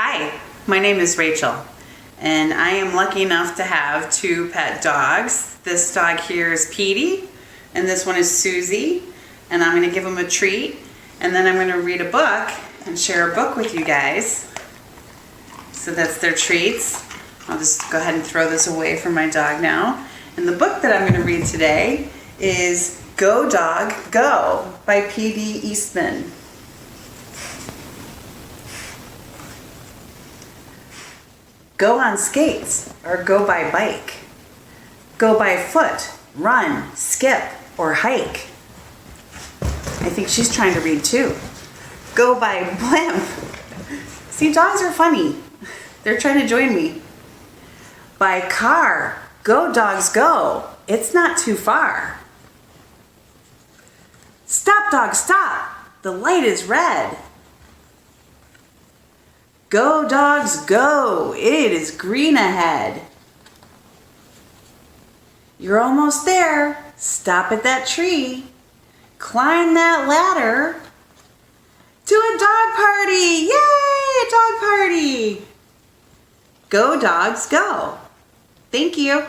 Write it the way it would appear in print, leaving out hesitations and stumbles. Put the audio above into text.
Hi, my name is Rachel, and I am lucky enough to have two pet dogs. This dog here is Petey, and this one is Susie, and I'm going to give them a treat, and then I'm going to read a book and share a book with you guys. So that's their treats. I'll just go ahead and throw this away from my dog now. And the book that I'm going to read today is Go Dog Go by P.D. Eastman. Go on skates or go by bike. Go by foot, run, skip, or hike. I think she's trying to read too. Go by blimp. See, dogs are funny. They're trying to join me. By car. Go dogs go. It's not too far. Stop dog stop. The light is red. Go dogs go, it is green ahead. You're almost there. Stop at that tree. Climb that ladder. To a dog party. Yay, a dog party. Go dogs go. Thank you.